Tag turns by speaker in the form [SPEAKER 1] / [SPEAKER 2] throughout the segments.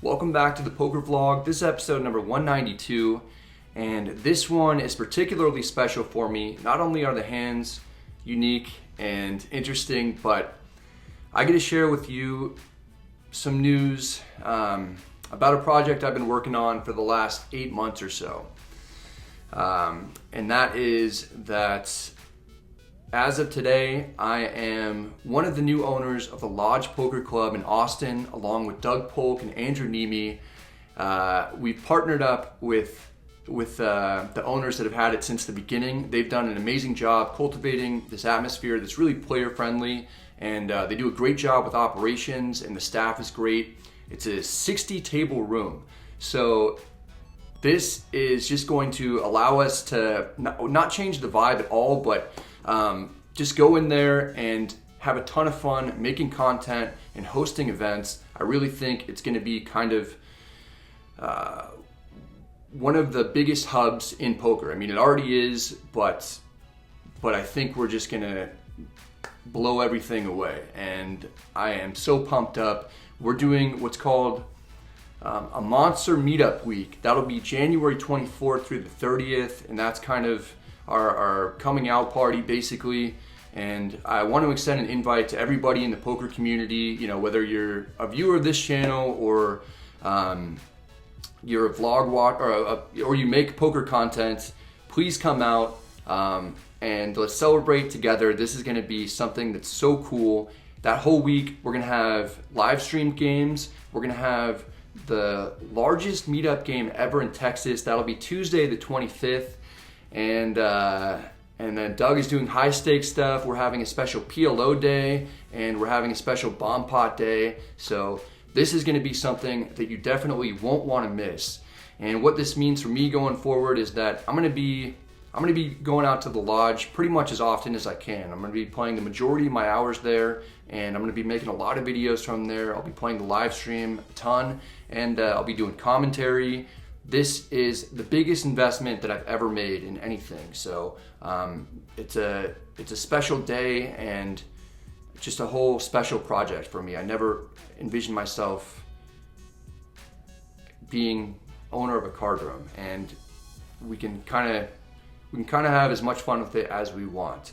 [SPEAKER 1] Welcome back to the poker vlog. This is episode number 192, and this one is particularly special for me. Not only are the hands unique and interesting, but I get to share with you some news about a project I've been working on for the last 8 months or so. And that is that as of today, I am one of the new owners of the Lodge Poker Club in Austin, along with Doug Polk and Andrew Nemi. We've partnered up with the owners that have had it since the beginning. They've done an amazing job cultivating this atmosphere that's really player friendly, and they do a great job with operations, and the staff is great. It's a 60 table room. So this is just going to allow us to not change the vibe at all, but just go in there and have a ton of fun making content and hosting events. I really think it's going to be kind of one of the biggest hubs in poker. I mean, it already is, but I think we're just going to blow everything away, and I am so pumped up. We're doing what's called a monster meetup week. That'll be January 24th through the 30th, and that's kind of our coming out party basically. And I want to extend an invite to everybody in the poker community, you know, whether you're a viewer of this channel or you're a vlog watcher or you make poker content, please come out and let's celebrate together. This is going to be something that's so cool. That whole week we're going to have live streamed games. We're going to have the largest meetup game ever in Texas. That'll be Tuesday the 25th. And then Doug is doing high stakes stuff. We're having a special PLO day, and we're having a special bomb pot day. So this is going to be something that you definitely won't want to miss. And what this means for me going forward is that I'm going to be going out to the lodge pretty much as often as I can. I'm going to be playing the majority of my hours there, and I'm going to be making a lot of videos from there. I'll be playing the live stream a ton, and I'll be doing commentary. This is the biggest investment that I've ever made in anything. So it's a special day and just a whole special project for me. I never envisioned myself being owner of a card room, and we can kind of have as much fun with it as we want.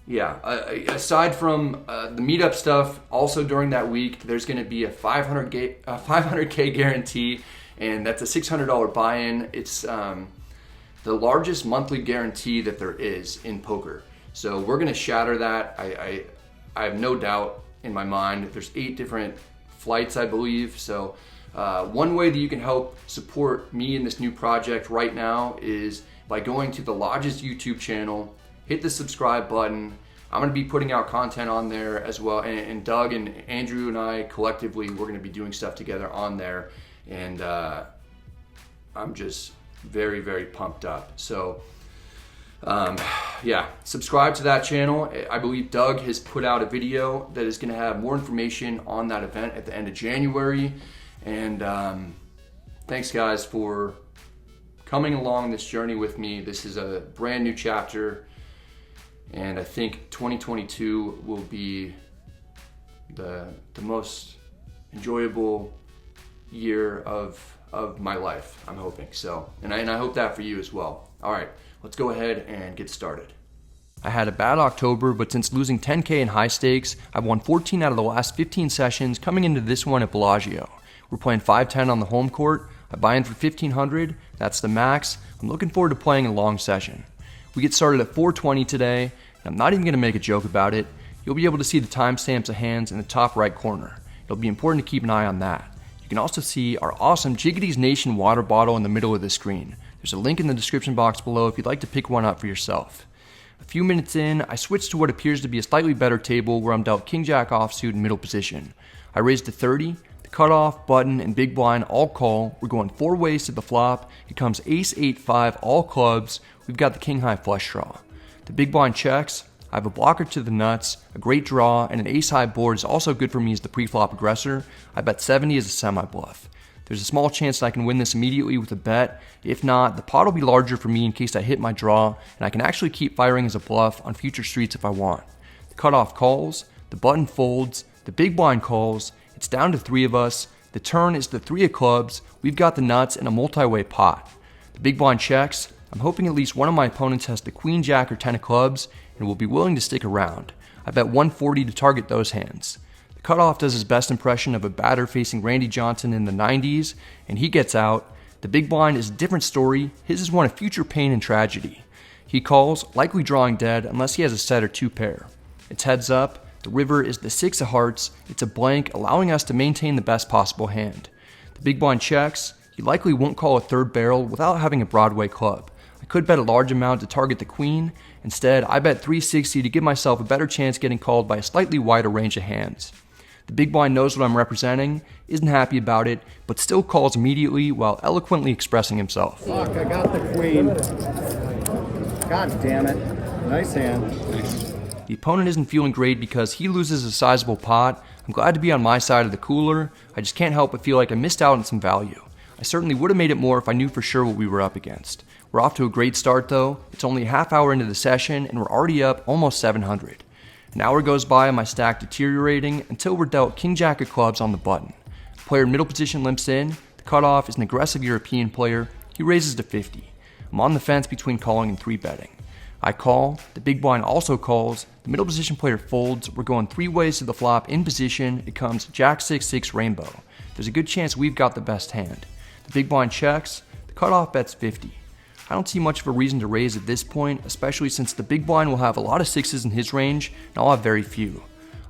[SPEAKER 1] Aside from the meetup stuff, also during that week, there's going to be a 500K guarantee, and that's a $600 buy-in. It's the largest monthly guarantee that there is in poker. So we're going to shatter that. I have no doubt in my mind. There's 8 different flights, I believe. So one way that you can help support me in this new project right now is by going to the Lodge's YouTube channel. Hit the subscribe button. I'm going to be putting out content on there as well. And Doug and Andrew and I collectively, we're going to be doing stuff together on there. And I'm just very, very pumped up. So subscribe to that channel. I believe Doug has put out a video that is going to have more information on that event at the end of January. And thanks guys for coming along this journey with me. This is a brand new chapter. And I think 2022 will be the most enjoyable year of my life, I'm hoping. So, and I hope that for you as well. All right, let's go ahead and get started. I had a bad October, but since losing 10K in high stakes, I've won 14 out of the last 15 sessions coming into this one at Bellagio. We're playing 5-10 on the home court. I buy in for 1,500, that's the max. I'm looking forward to playing a long session. We get started at 4:20 today, and I'm not even going to make a joke about it. You'll be able to see the timestamps of hands in the top right corner. It'll be important to keep an eye on that. You can also see our awesome Jiggity's Nation water bottle in the middle of the screen. There's a link in the description box below if you'd like to pick one up for yourself. A few minutes in, I switched to what appears to be a slightly better table where I'm dealt King-Jack offsuit in middle position. I raised to 30. Cutoff, button, and big blind all call. We're going 4 ways to the flop. It comes ace, 8, 5, all clubs. We've got the king high flush draw. The big blind checks. I have a blocker to the nuts, a great draw, and an ace high board is also good for me as the pre-flop aggressor. I bet 70 as a semi-bluff. There's a small chance that I can win this immediately with a bet. If not, the pot will be larger for me in case I hit my draw, and I can actually keep firing as a bluff on future streets if I want. The cutoff calls, the button folds, the big blind calls, It's down to 3 of us. The turn is the 3 of clubs. We've got the nuts and a multi-way pot. The big blind checks. I'm hoping at least one of my opponents has the queen, jack, or 10 of clubs and will be willing to stick around. I bet 140 to target those hands. The cutoff does his best impression of a batter facing Randy Johnson in the 90s, and he gets out. The big blind is a different story. His is one of future pain and tragedy. He calls, likely drawing dead unless he has a set or 2 pair. It's heads up. The river is the 6 of hearts. It's a blank, allowing us to maintain the best possible hand. The big blind checks. He likely won't call a 3rd barrel without having a Broadway club. I could bet a large amount to target the queen. Instead, I bet 360 to give myself a better chance getting called by a slightly wider range of hands. The big blind knows what I'm representing, isn't happy about it, but still calls immediately while eloquently expressing himself.
[SPEAKER 2] Fuck, I got the queen. God damn it. Nice hand.
[SPEAKER 1] The opponent isn't feeling great because he loses a sizable pot. I'm glad to be on my side of the cooler. I just can't help but feel like I missed out on some value. I certainly would have made it more if I knew for sure what we were up against. We're off to a great start though. It's only a half hour into the session and we're already up almost 700. An hour goes by and my stack deteriorating until we're dealt king jack of clubs on the button. The player in middle position limps in. The cutoff is an aggressive European player. He raises to 50. I'm on the fence between calling and 3-betting. I call. The big blind also calls. The middle position player folds. We're going 3 ways to the flop in position. It comes jack 6-6 rainbow. There's a good chance we've got the best hand. The big blind checks. The cutoff bets 50. I don't see much of a reason to raise at this point, especially since the big blind will have a lot of 6s in his range and I'll have very few.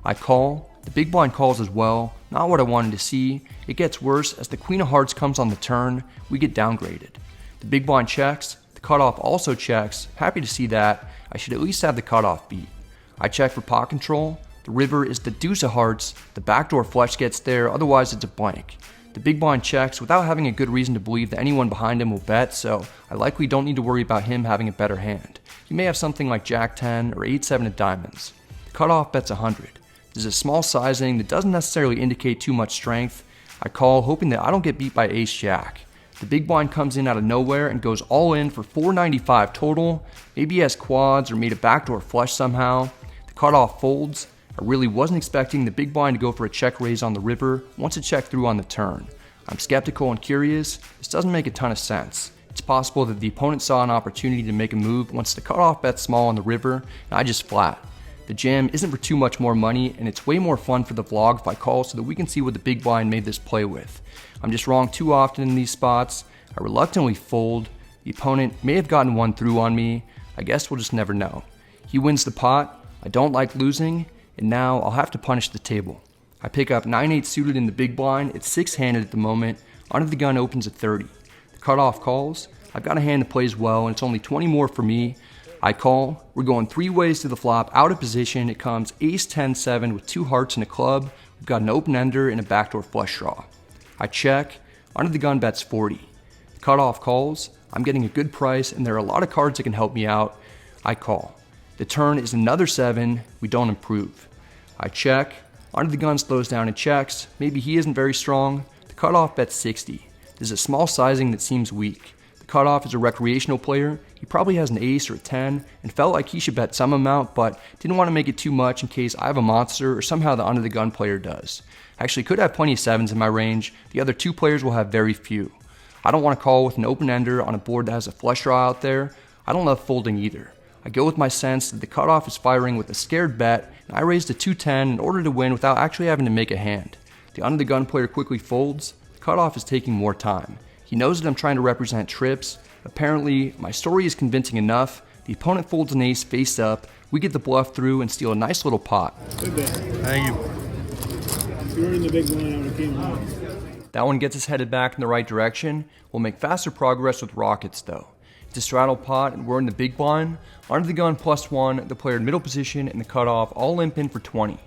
[SPEAKER 1] I call. The big blind calls as well. Not what I wanted to see. It gets worse as the queen of hearts comes on the turn. We get downgraded. The big blind checks. The cutoff also checks. Happy to see that. I should at least have the cutoff beat. I check for pot control. The river is the deuce of hearts. The backdoor flush gets there, otherwise it's a blank. The big blind checks without having a good reason to believe that anyone behind him will bet, so I likely don't need to worry about him having a better hand. He may have something like jack 10 or 8-7 of diamonds. The cutoff bets 100. This is a small sizing that doesn't necessarily indicate too much strength. I call, hoping that I don't get beat by ace jack. The big blind comes in out of nowhere and goes all in for 495 total. Maybe he has quads or made a backdoor flush somehow. The cutoff folds. I really wasn't expecting the big blind to go for a check raise on the river once it checked through on the turn. I'm skeptical and curious. This doesn't make a ton of sense. It's possible that the opponent saw an opportunity to make a move once the cutoff bets small on the river, and I just flat. The jam isn't for too much more money, and it's way more fun for the vlog if I call so that we can see what the big blind made this play with. I'm just wrong too often in these spots. I reluctantly fold. The opponent may have gotten one through on me. I guess we'll just never know. He wins the pot. I don't like losing. And now I'll have to punish the table. I pick up 9-8 suited in the big blind. It's 6-handed at the moment. Under the gun opens at 30. The cutoff calls. I've got a hand that plays well, and it's only 20 more for me. I call. We're going 3 ways to the flop. Out of position, it comes ace 10-7 with 2 hearts and a club. We've got an open ender and a backdoor flush draw. I check. Under the gun bets 40. The cutoff calls. I'm getting a good price, and there are a lot of cards that can help me out. I call. The turn is another 7. We don't improve. I check. Under the gun slows down and checks. Maybe he isn't very strong. The cutoff bets 60. There's a small sizing that seems weak. The cutoff is a recreational player. He probably has an ace or a 10 and felt like he should bet some amount, but didn't want to make it too much in case I have a monster or somehow the under the gun player does. Actually could have plenty of 7s in my range. The other 2 players will have very few. I don't want to call with an open ender on a board that has a flush draw out there. I don't love folding either. I go with my sense that the cutoff is firing with a scared bet, and I raise to 210 in order to win without actually having to make a hand. The under the gun player quickly folds. The cutoff is taking more time. He knows that I'm trying to represent trips. Apparently, my story is convincing enough. The opponent folds an ace face up. We get the bluff through and steal a nice little pot.
[SPEAKER 3] Good bet.
[SPEAKER 4] Thank you.
[SPEAKER 3] If you were in the big blind, I would have came home.
[SPEAKER 1] That one gets us headed back in the right direction. We'll make faster progress with rockets though. It's a straddle pot and we're in the big blind. Under the gun +1, the player in middle position and the cutoff all limp in for 20.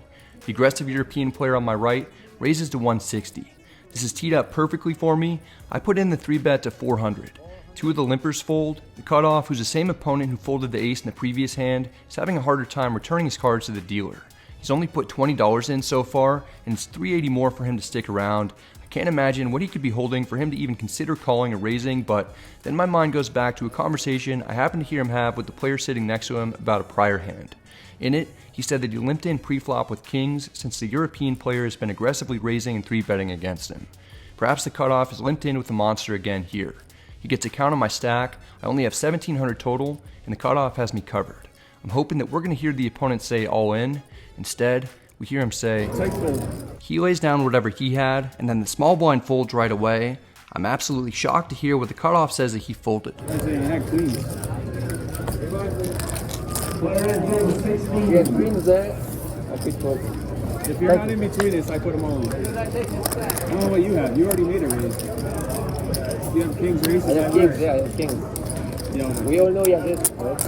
[SPEAKER 1] The aggressive European player on my right raises to 160. This is teed up perfectly for me. I put in the 3-bet to 400. 2 of the limpers fold. The cutoff, who's the same opponent who folded the ace in the previous hand, is having a harder time returning his cards to the dealer. He's only put $20 in so far, and it's $380 more for him to stick around. I can't imagine what he could be holding for him to even consider calling or raising, but then my mind goes back to a conversation I happened to hear him have with the player sitting next to him about a prior hand. In it, he said that he limped in pre-flop with kings since the European player has been aggressively raising and 3-betting against him. Perhaps the cutoff is limped in with the monster again here. He gets a count on my stack, I only have 1,700 total, and the cutoff has me covered. I'm hoping that we're going to hear the opponent say all in. Instead, we hear him say, he lays down whatever he had, and then the small blind folds right away. I'm absolutely shocked to hear what the cutoff says that he folded.
[SPEAKER 3] If you're not in between this, I put them all in. I don't know what you have. You already made a raise. You have kings raised?
[SPEAKER 4] I have kings, yeah, I have kings.
[SPEAKER 3] Yeah.
[SPEAKER 4] We all know you have this, right?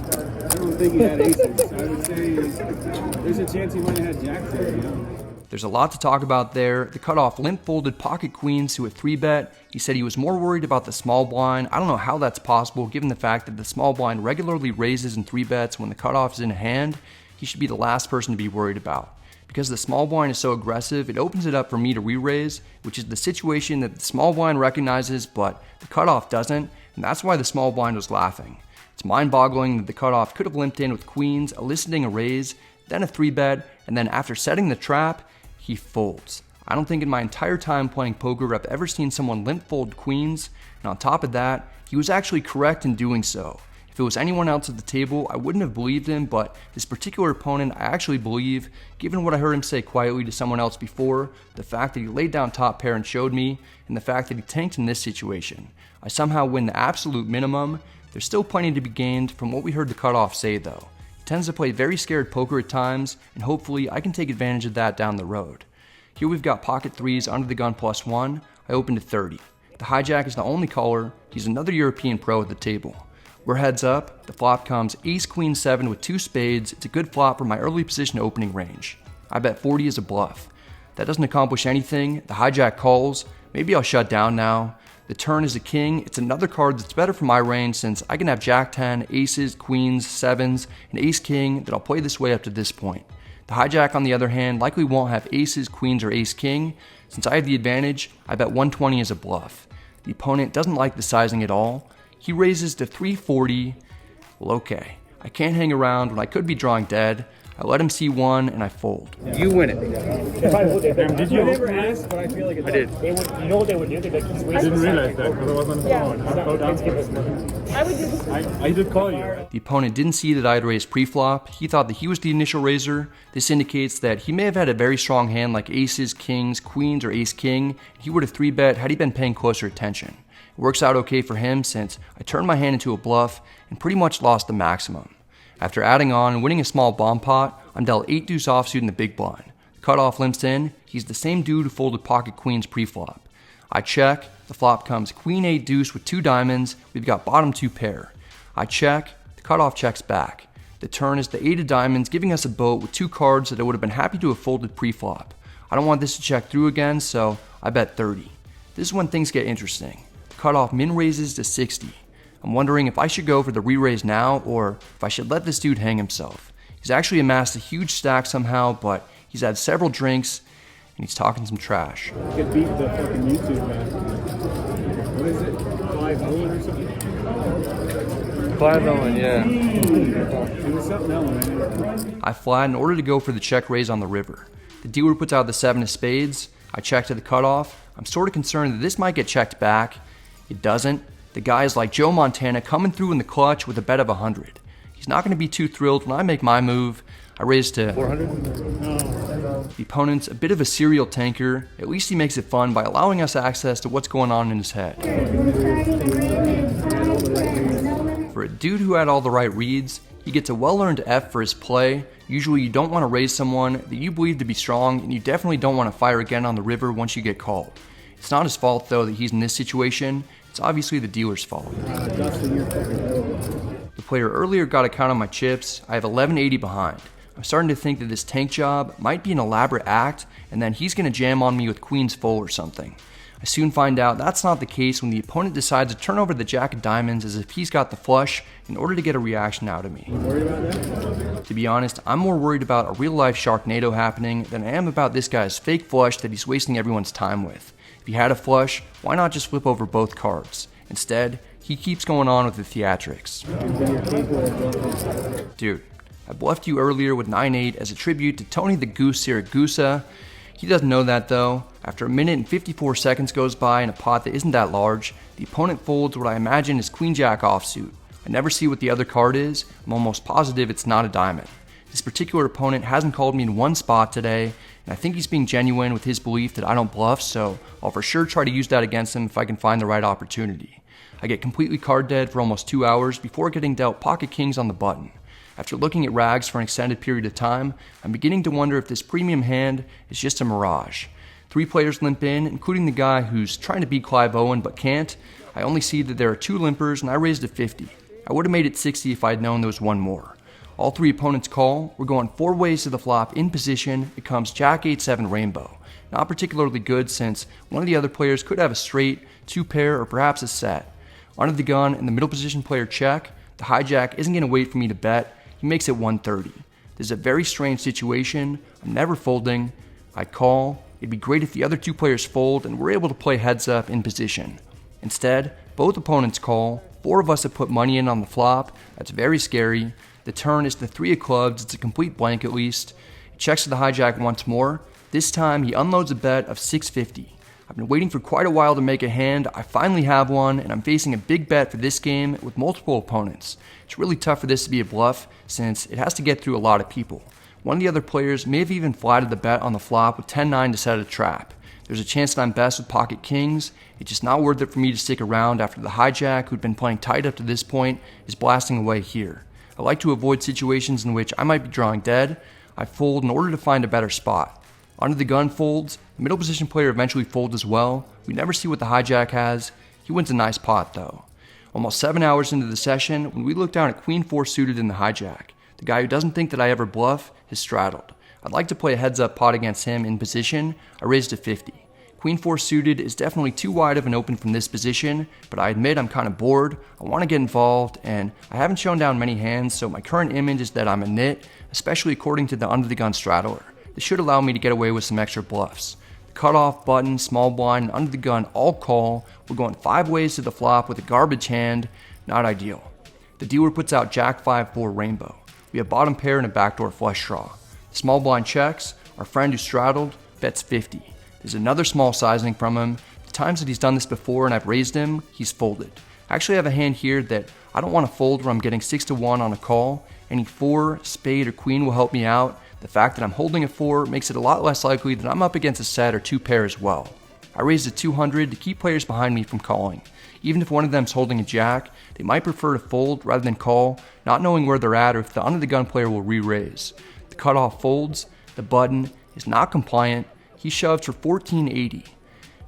[SPEAKER 3] I don't think he had aces. I would say there's a chance he might have had jacks there, you know?
[SPEAKER 1] There's a lot to talk about there. The cutoff limp folded pocket queens to a 3-bet. He said he was more worried about the small blind. I don't know how that's possible given the fact that the small blind regularly raises and 3-bets when the cutoff is in hand. He should be the last person to be worried about. Because the small blind is so aggressive, it opens it up for me to re-raise, which is the situation that the small blind recognizes, but the cutoff doesn't, and that's why the small blind was laughing. It's mind-boggling that the cutoff could have limped in with queens, eliciting a raise, then a 3-bet, and then after setting the trap, he folds. I don't think in my entire time playing poker I've ever seen someone limp fold queens, and on top of that, he was actually correct in doing so. If it was anyone else at the table, I wouldn't have believed him, but this particular opponent I actually believe, given what I heard him say quietly to someone else before, the fact that he laid down top pair and showed me, and the fact that he tanked in this situation. I somehow win the absolute minimum. There's still plenty to be gained from what we heard the cutoff say though. He tends to play very scared poker at times, and hopefully I can take advantage of that down the road. Here we've got pocket threes under the gun +1, I open to 30. The hijack is the only caller, he's another European pro at the table. We're heads up, the flop comes ace queen 7 with 2 spades. It's a good flop for my early position opening range. I bet 40 is a bluff. That doesn't accomplish anything, the hijack calls, maybe I'll shut down now. The turn is a king, it's another card that's better for my range since I can have jack 10, aces, queens, 7s, and ace king that I'll play this way up to this point. The hijack on the other hand likely won't have aces, queens, or ace king. Since I have the advantage, I bet 120 is a bluff. The opponent doesn't like the sizing at all. He raises to 340. Well, okay. I can't hang around when I could be drawing dead. I let him see one and I fold.
[SPEAKER 4] You win it.
[SPEAKER 3] Did you never ask? But I feel like it's
[SPEAKER 4] I did.
[SPEAKER 5] They would, you know what they would do? They'd be like, he's
[SPEAKER 3] I
[SPEAKER 5] wasting
[SPEAKER 3] didn't
[SPEAKER 5] time.
[SPEAKER 3] realize that because I was on the phone.
[SPEAKER 5] Let's give us money. I would do the same.
[SPEAKER 3] I did call you.
[SPEAKER 1] The opponent didn't see that I had raised pre-flop. He thought that he was the initial raiser. This indicates that he may have had a very strong hand like aces, kings, queens, or ace king. He would have 3-bet had he been paying closer attention. It works out okay for him since I turned my hand into a bluff and pretty much lost the maximum. After adding on and winning a small bomb pot, I'm dealt 8 deuce offsuit in the big blind. The cutoff limps in, he's the same dude who folded pocket queens pre-flop. I check, the flop comes queen 8 deuce with 2 diamonds, we've got bottom 2 pair. I check, the cutoff checks back. The turn is the 8 of diamonds giving us a boat with 2 cards that I would have been happy to have folded pre-flop. I don't want this to check through again, so I bet 30. This is when things get interesting. The cutoff min raises to 60. I'm wondering if I should go for the re-raise now or if I should let this dude hang himself. He's actually amassed a huge stack somehow, but he's had several drinks and he's talking some trash.
[SPEAKER 3] You could beat the fucking YouTube man. What is it? 5-0 or something?
[SPEAKER 1] 5-0, yeah.
[SPEAKER 3] It was something else, man.
[SPEAKER 1] I flat in order to go for the check raise on the river. The dealer puts out the 7 of spades. I check to the cutoff. I'm sort of concerned that this might get checked back. It doesn't. The guy is like Joe Montana coming through in the clutch with a bet of 100. He's not going to be too thrilled when I make my move. I raise to 400. The opponent's a bit of a serial tanker. At least he makes it fun by allowing us access to what's going on in his head. For a dude who had all the right reads, he gets a well-earned F for his play. Usually you don't want to raise someone that you believe to be strong, and you definitely don't want to fire again on the river once you get called. It's not his fault though that he's in this situation. It's obviously the dealer's fault. The player earlier got a count on my chips. I have 1180 behind. I'm starting to think that this tank job might be an elaborate act, and then he's going to jam on me with queens full or something. I soon find out that's not the case when the opponent decides to turn over the jack of diamonds as if he's got the flush in order to get a reaction out of me.
[SPEAKER 3] Worried about that?
[SPEAKER 1] To be honest, I'm more worried about a real-life Sharknado happening than I am about this guy's fake flush that he's wasting everyone's time with. If he had a flush, why not just flip over both cards? Instead, he keeps going on with the theatrics. Dude, I bluffed you earlier with 9-8 as a tribute to Tony the Goose Siragusa. He doesn't know that though. After a minute and 54 seconds goes by in a pot that isn't that large, the opponent folds what I imagine is Queen-Jack offsuit. I never see what the other card is. I'm almost positive it's not a diamond. This particular opponent hasn't called me in one spot today, and I think he's being genuine with his belief that I don't bluff, so I'll for sure try to use that against him if I can find the right opportunity. I get completely card dead for almost 2 hours before getting dealt pocket kings on the button. After looking at rags for an extended period of time, I'm beginning to wonder if this premium hand is just a mirage. 3 players limp in, including the guy who's trying to beat Clive Owen but can't. I only see that there are 2 limpers and I raised to 50. I would have made it 60 if I'd known there was one more. All 3 opponents call. We're going 4 ways to the flop in position. It comes Jack 8-7 rainbow. Not particularly good since one of the other players could have a straight, 2 pair, or perhaps a set. Under the gun and the middle position player check. The hijack isn't going to wait for me to bet. He makes it 130. This is a very strange situation. I'm never folding. I call. It'd be great if the other 2 players fold and we're able to play heads up in position. Instead, both opponents call. 4 of us have put money in on the flop. That's very scary. The turn is the 3 of clubs. It's a complete blank at least. He checks to the hijack once more. This time he unloads a bet of 650. I've been waiting for quite a while to make a hand. I finally have one, and I'm facing a big bet for this game with multiple opponents. It's really tough for this to be a bluff since it has to get through a lot of people. One of the other players may have even flatted the bet on the flop with 10-9 to set a trap. There's a chance that I'm best with pocket kings. It's just not worth it for me to stick around after the hijack, who'd been playing tight up to this point, is blasting away here. I like to avoid situations in which I might be drawing dead. I fold in order to find a better spot. Under the gun folds. The middle position player eventually folds as well. We never see what the hijack has. He wins a nice pot though. Almost 7 hours into the session, when we look down at Queen 4 suited in the hijack, the guy who doesn't think that I ever bluff has straddled. I'd like to play a heads up pot against him in position. I raised to 50. Queen 4 suited is definitely too wide of an open from this position, but I admit I'm kind of bored. I want to get involved, and I haven't shown down many hands, so my current image is that I'm a nit, especially according to the under the gun straddler. This should allow me to get away with some extra bluffs. The cutoff, button, small blind, and under the gun all call. We're going 5 ways to the flop with a garbage hand. Not ideal. The dealer puts out Jack 5-4 rainbow. We have bottom pair and a backdoor flush draw. The small blind checks. Our friend who straddled bets 50. There's another small sizing from him. The times that he's done this before and I've raised him, he's folded. I actually have a hand here that I don't want to fold where I'm getting 6-1 on a call. Any 4, spade, or queen will help me out. The fact that I'm holding a 4 makes it a lot less likely that I'm up against a set or 2 pair as well. I raised to 200 to keep players behind me from calling. Even if one of them's holding a jack, they might prefer to fold rather than call, not knowing where they're at or if the under the gun player will re-raise. The cutoff folds. The button is not compliant. He shoves for 1480.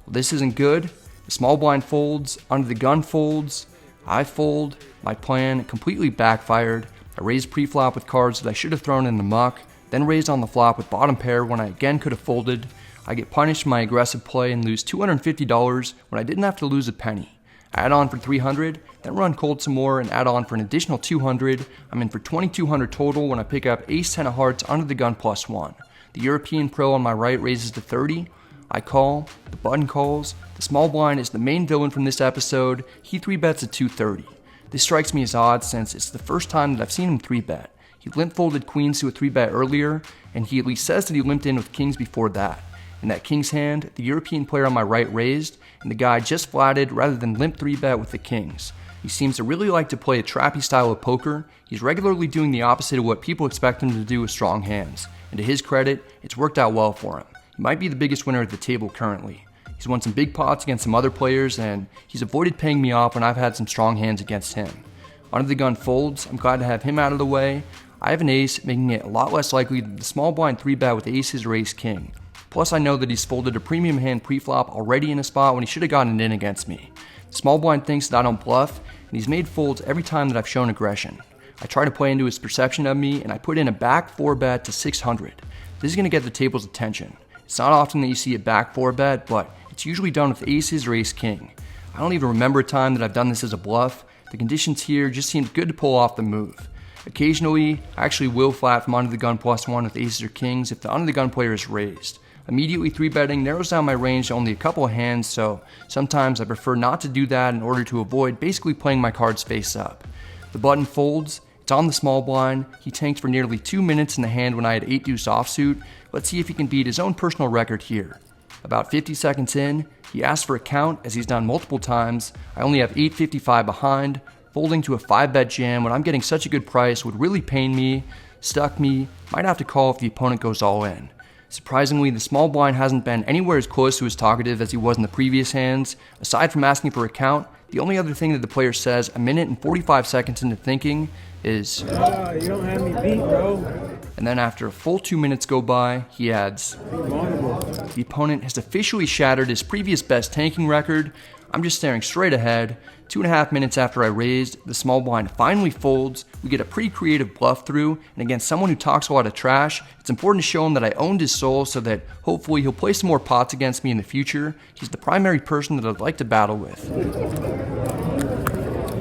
[SPEAKER 1] Well, this isn't good. The small blind folds. Under the gun folds. I fold. My plan completely backfired. I raised pre-flop with cards that I should have thrown in the muck, then raised on the flop with bottom pair when I again could have folded. I get punished for my aggressive play and lose $250 when I didn't have to lose a penny. I add on for 300, then run cold some more and add on for an additional 200. I'm in for 2200 total when I pick up ace 10 of hearts under the gun +1. The European pro on my right raises to 30. I call, the button calls. The small blind is the main villain from this episode. He 3-bets at 230. This strikes me as odd since it's the first time that I've seen him 3-bet. He limp folded queens to a 3-bet earlier, and he at least says that he limped in with kings before that. In that king's hand, the European player on my right raised, and the guy just flatted rather than limp 3-bet with the kings. He seems to really like to play a trappy style of poker. He's regularly doing the opposite of what people expect him to do with strong hands, and to his credit, it's worked out well for him. He might be the biggest winner at the table currently. He's won some big pots against some other players, and he's avoided paying me off when I've had some strong hands against him. Under the gun folds. I'm glad to have him out of the way. I have an ace, making it a lot less likely that the small blind 3-bet with aces or ace king. Plus I know that he's folded a premium hand pre-flop already in a spot when he should have gotten it in against me. The small blind thinks that I don't bluff, and he's made folds every time that I've shown aggression. I try to play into his perception of me, and I put in a back 4-bet to 600. This is going to get the table's attention. It's not often that you see a back 4-bet, but it it's usually done with aces or ace-king. I don't even remember a time that I've done this as a bluff. The conditions here just seemed good to pull off the move. Occasionally, I actually will flat from under the gun +1 with aces or kings if the under the gun player is raised. Immediately 3-betting narrows down my range to only a couple of hands, so sometimes I prefer not to do that in order to avoid basically playing my cards face up. The button folds, it's on the small blind, he tanked for nearly 2 minutes in the hand when I had 8-deuce offsuit. Let's see if he can beat his own personal record here. About 50 seconds in, he asked for a count as he's done multiple times. I only have 8.55 behind. Folding to a 5-bet jam when I'm getting such a good price would really pain me, stuck me, might have to call if the opponent goes all in. Surprisingly, the small blind hasn't been anywhere as close to as talkative as he was in the previous hands. Aside from asking for a count, the only other thing that the player says a minute and 45 seconds into thinking is,
[SPEAKER 3] You don't have me beat, bro.
[SPEAKER 1] And then after a full 2 minutes go by, he adds, the opponent has officially shattered his previous best tanking record. I'm just staring straight ahead. 2.5 minutes after I raised, the small blind finally folds. We get a pretty creative bluff through, and against someone who talks a lot of trash, it's important to show him that I owned his soul so that hopefully he'll play some more pots against me in the future. He's the primary person that I'd like to battle with.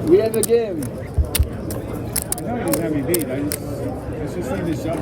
[SPEAKER 4] We have a game.
[SPEAKER 3] I know he doesn't have me beat. It's just like this shot.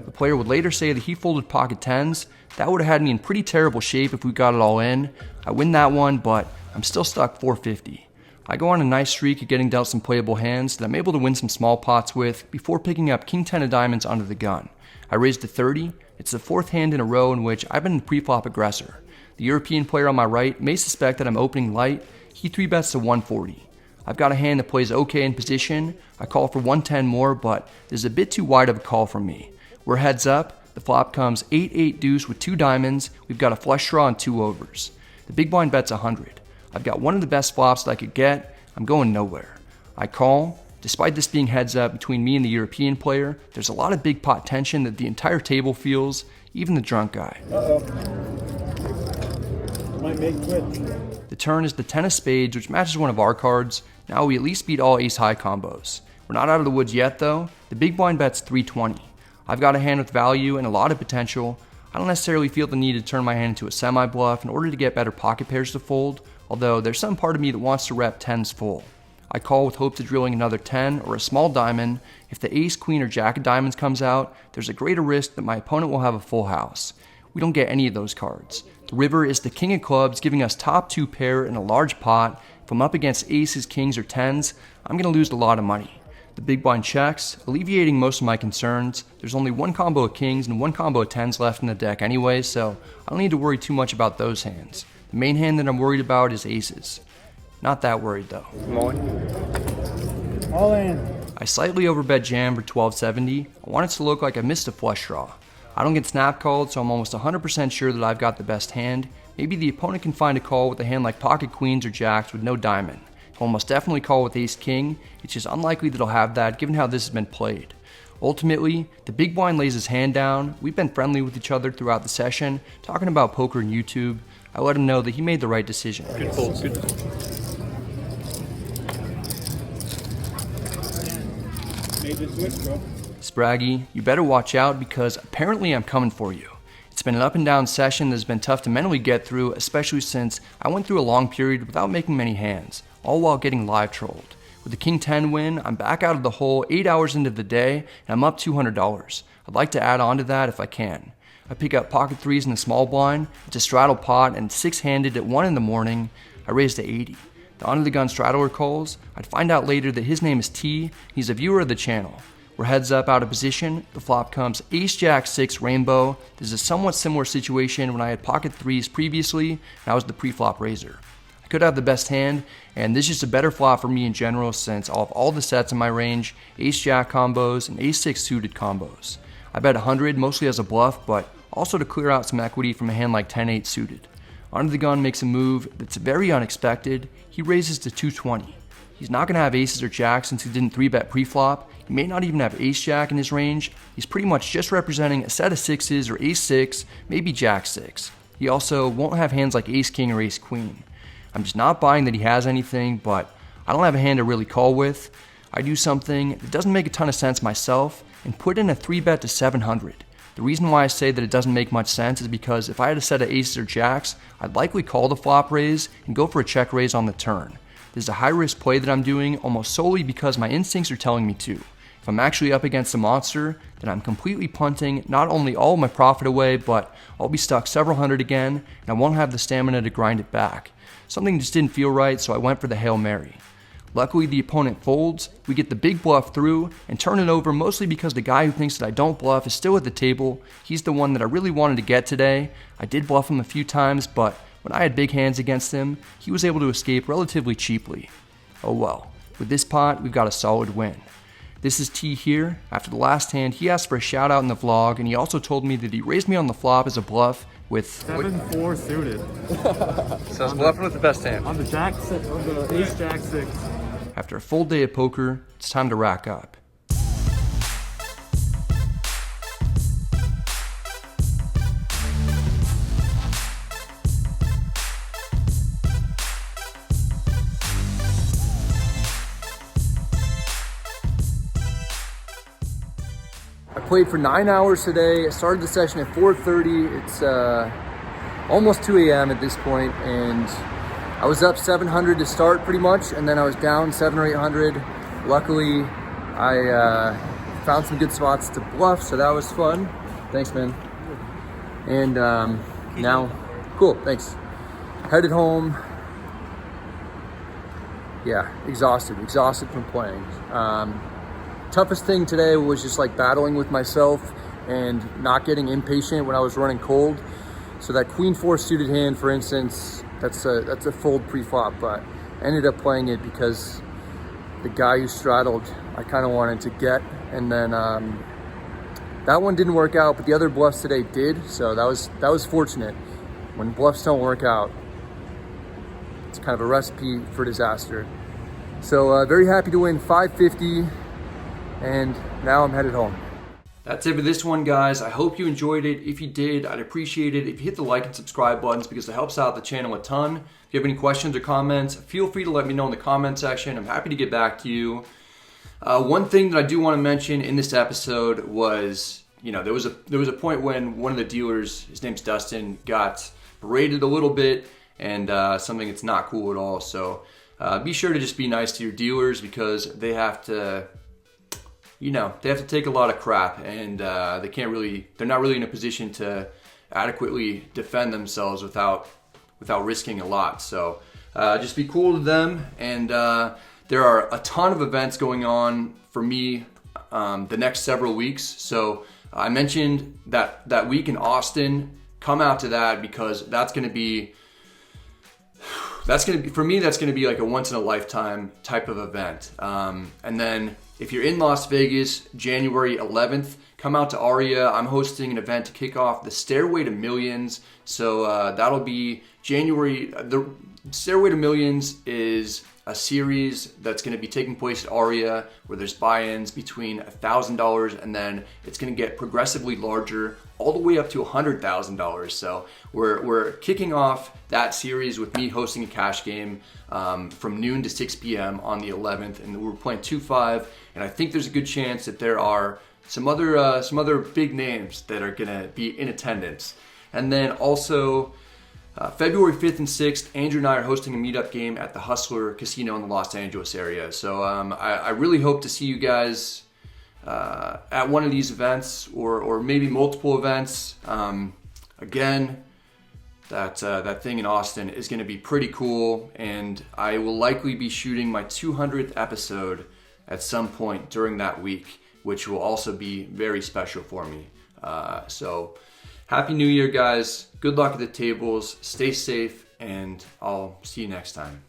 [SPEAKER 1] The player would later say that he folded pocket 10s. That would have had me in pretty terrible shape if we got it all in. I win that one, but I'm still stuck 450. I go on a nice streak of getting dealt some playable hands that I'm able to win some small pots with before picking up king 10 of diamonds under the gun. I raised to 30. It's the 4th hand in a row in which I've been the pre-flop aggressor. The European player on my right may suspect that I'm opening light. He 3-bets to 140. I've got a hand that plays okay in position. I call for 110 more, but there's a bit too wide of a call from me. We're heads up. The flop comes 8-8 deuce with 2 diamonds. We've got a flush draw and 2 overs. The big blind bets 100. I've got one of the best flops that I could get. I'm going nowhere. I call. Despite this being heads up between me and the European player, there's a lot of big pot tension that the entire table feels, even the drunk guy.
[SPEAKER 3] Might make quits.
[SPEAKER 1] The turn is the 10 of spades, which matches one of our cards. Now we at least beat all ace-high combos. We're not out of the woods yet though. The big blind bet's 320. I've got a hand with value and a lot of potential. I don't necessarily feel the need to turn my hand into a semi-bluff in order to get better pocket pairs to fold, although there's some part of me that wants to rep 10s full. I call with hopes of drilling another 10 or a small diamond. If the ace, queen, or jack of diamonds comes out, there's a greater risk that my opponent will have a full house. We don't get any of those cards. The river is the king of clubs, giving us top 2 pair in a large pot. If I'm up against aces, kings, or 10s, I'm going to lose a lot of money. The big blind checks, alleviating most of my concerns. There's only one combo of kings and one combo of 10s left in the deck anyway, so I don't need to worry too much about those hands. The main hand that I'm worried about is aces. Not that worried though.
[SPEAKER 3] All in.
[SPEAKER 1] I slightly overbet jam for 1270. I want it to look like I missed a flush draw. I don't get snap called, so I'm almost 100% sure that I've got the best hand. Maybe the opponent can find a call with a hand like pocket queens or jacks with no diamond. He'll almost definitely call with ace king. It's just unlikely that he'll have that given how this has been played. Ultimately, the big blind lays his hand down. We've been friendly with each other throughout the session, talking about poker and YouTube. I let him know that he made the right decision.
[SPEAKER 5] Good fold, good.
[SPEAKER 3] Made the switch, bro.
[SPEAKER 1] Spraggy, you better watch out because apparently I'm coming for you. It's been an up and down session that's been tough to mentally get through, especially since I went through a long period without making many hands, all while getting live trolled. With the King 10 win, I'm back out of the hole 8 hours into the day, and I'm up $200. I'd like to add on to that if I can. I pick up pocket 3s in the small blind, it's a straddle pot, and 6-handed at 1 in the morning. I raise to 80. The under the gun straddler calls. I'd find out later that his name is T. He's a viewer of the channel. We're heads up out of position. The flop comes ace jack 6 rainbow. This is a somewhat similar situation when I had pocket 3s previously and I was the pre-flop raiser. I could have the best hand, and this is just a better flop for me in general since I'll have all the sets in my range, ace jack combos and ace 6 suited combos. I bet 100 mostly as a bluff, but also to clear out some equity from a hand like 10-8 suited. Under the gun makes a move that's very unexpected. He raises to 220. He's not going to have aces or jacks since he didn't 3-bet pre-flop. He may not even have ace-jack in his range. He's pretty much just representing a set of 6s or ace-6, maybe jack-6. He also won't have hands like ace-king or ace-queen. I'm just not buying that he has anything, but I don't have a hand to really call with. I do something that doesn't make a ton of sense myself and put in a 3-bet to 700. The reason why I say that it doesn't make much sense is because if I had a set of aces or jacks, I'd likely call the flop raise and go for a check raise on the turn. This is a high risk play that I'm doing almost solely because my instincts are telling me to. If I'm actually up against a monster, then I'm completely punting not only all of my profit away, but I'll be stuck several hundred again, and I won't have the stamina to grind it back. Something just didn't feel right, so I went for the Hail Mary. Luckily, the opponent folds, we get the big bluff through, and turn it over mostly because the guy who thinks that I don't bluff is still at the table. He's the one that I really wanted to get today. I did bluff him a few times, but when I had big hands against him, he was able to escape relatively cheaply. Oh well, with this pot, we've got a solid win. This is T here. After the last hand, he asked for a shout out in the vlog, and he also told me that he raised me on the flop as a bluff with
[SPEAKER 3] 7-4 suited.
[SPEAKER 1] So I was bluffing with the best hand.
[SPEAKER 3] On the jack six, on the ace jack six.
[SPEAKER 1] After a full day of poker, it's time to rack up. I played for 9 hours today. I started the session at 4:30. It's almost 2 a.m. at this point, and I was up 700 to start pretty much, and then I was down 700 or 800. Luckily, I found some good spots to bluff, so that was fun. Thanks, man. And now, cool, thanks. Headed home. Yeah, exhausted from playing. Toughest thing today was just like battling with myself and not getting impatient when I was running cold. So that queen four suited hand, for instance, that's a fold pre-flop, but I ended up playing it because the guy who straddled, I kind of wanted to get, and then that one didn't work out, but the other bluffs today did, so that was fortunate. When bluffs don't work out, it's kind of a recipe for disaster. So very happy to win 550, and now I'm headed home. That's it for this one, guys. I hope you enjoyed it. If you did, I'd appreciate it if you hit the like and subscribe buttons because it helps out the channel a ton. If you have any questions or comments, feel free to let me know in the comment section. I'm happy to get back to you. One thing that I do want to mention in this episode was, you know, there was a point when one of the dealers, his name's Dustin, got berated a little bit, and something that's not cool at all. So be sure to just be nice to your dealers because they have to, you know, they have to take a lot of crap, and they're not really in a position to adequately defend themselves without risking a lot. So just be cool to them, and there are a ton of events going on for me the next several weeks. So I mentioned that week in Austin. Come out to that because that's gonna be for me, that's gonna be like a once in a lifetime type of event. And then if you're in Las Vegas, January 11th, come out to Aria. I'm hosting an event to kick off the Stairway to Millions. So that'll be January. The Stairway to Millions is a series that's going to be taking place at Aria where there's buy-ins between $1,000 and then it's going to get progressively larger all the way up to $100,000. So we're kicking off that series with me hosting a cash game from noon to 6 p.m. on the 11th, and we're playing 2-5, and I think there's a good chance that there are some other big names that are going to be in attendance. And then also February 5th and 6th, Andrew and I are hosting a meetup game at the Hustler Casino in the Los Angeles area. So I really hope to see you guys at one of these events or maybe multiple events. Again, that thing in Austin is going to be pretty cool, and I will likely be shooting my 200th episode at some point during that week, which will also be very special for me. So Happy New Year, guys. Good luck at the tables. Stay safe, and I'll see you next time.